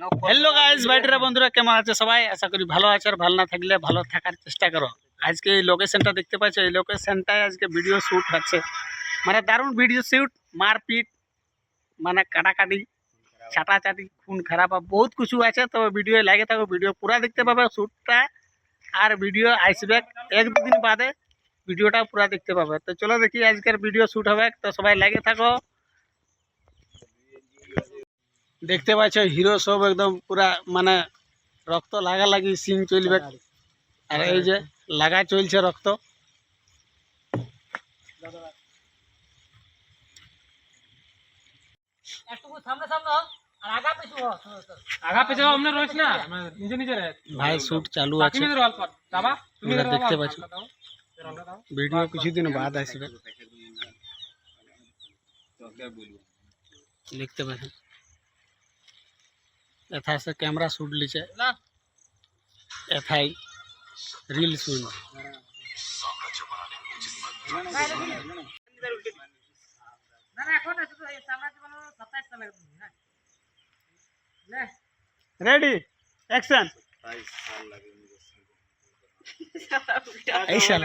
Hello guys, বাইটেরা বন্ধুরা কেমন আছে সবাই? আশা করি ভালো আছে, আর ভালো না থাকলে ভালো থাকার চেষ্টা করো। আজকে এই লোকেশনটা দেখতে পাচ্ছ, এই লোকেশনটায় আজকে ভিডিও শ্যুট হচ্ছে। মানে দারুণ ভিডিও শ্যুট, মারপিট, মানে কাটাকাটি, ছাটাছাটি, খুন খারাপ বহুত কিছু আছে। তো ভিডিও লাগে থাকো, ভিডিও পুরা দেখতে পাবে শ্যুটটা। আর ভিডিও আসবে এক দুদিন বাদে, ভিডিওটা পুরা দেখতে পাবে। তো চলো দেখি আজকের ভিডিও শ্যুট হবে, তো সবাই লাগে থাকো। দেখতে পাচ্ছ হিরো সব একদম পুরা মানে রক্ত লাগালাগি সিন চলবে। আর এই যে লাগা চলছে রক্ত। ভাই শুট চালু আছে, তোমরা দেখতে পাচ্ছ। ভিডিও কিছুদিন বাদ আসবে, দেখতে পাচ্ছ। এথা से कैमरा शूट लीचे, एथाई रील सुन। Ready action. ऐसा